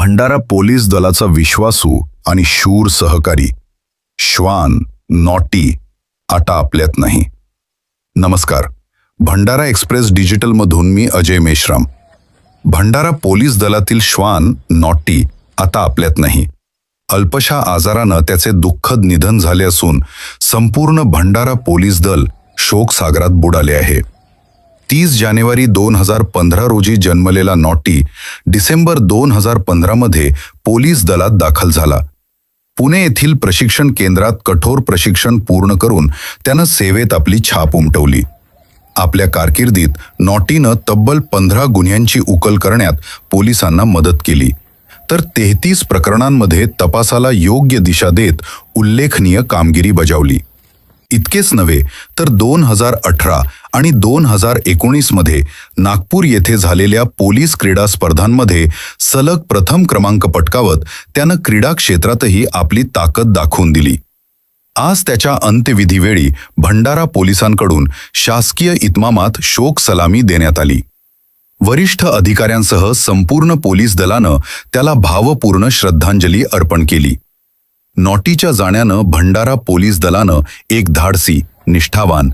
Bhandara police दलाचा विश्वासू आणि शूर सहकारी श्वान नॉटी आता आपल्यात नाही. नमस्कार. भंडारा एक्सप्रेस डिजिटलमधून मी अजय मेश्राम. भंडारा पोलीस दलातील श्वान नॉटी आता आपल्यात नाही. अल्पशा आजारानं त्याचे दुःखद निधन झाले असून संपूर्ण भंडारा पोलीस दल शोकसागरात बुडाले आहे. 30 जानेवारी 2015 रोजी जन्मलेला नॉटी डिसेंबर 2015 मध्ये पोलीस दलात दाखल झाला. पुणे येथील प्रशिक्षण केंद्रात कठोर प्रशिक्षण पूर्ण करून त्यानं सेवेत आपली छाप उमटवली. आपल्या कारकिर्दीत नॉटीनं तब्बल 15 गुन्ह्यांची उकल करण्यात पोलिसांना मदत केली, तर 33 प्रकरणांमध्ये तपासाला योग्य दिशा देत उल्लेखनीय कामगिरी बजावली. इतकेच नव्हे तर 2018 आणि 2019 मध्ये नागपूर येथे झालेल्या पोलीस क्रीडा स्पर्धांमध्ये सलग प्रथम क्रमांक पटकावत त्यानं क्रीडा क्षेत्रातही आपली ताकद दाखवून दिली. आज त्याच्या अंत्यविधीवेळी भंडारा पोलिसांकडून शासकीय इतमामात शोक सलामी देण्यात आली. वरिष्ठ अधिकाऱ्यांसह संपूर्ण पोलीस दलानं त्याला भावपूर्ण श्रद्धांजली अर्पण केली. नॉटीच्या जाण्यानं भंडारा पोलीस दलानं एक धाडसी, निष्ठावान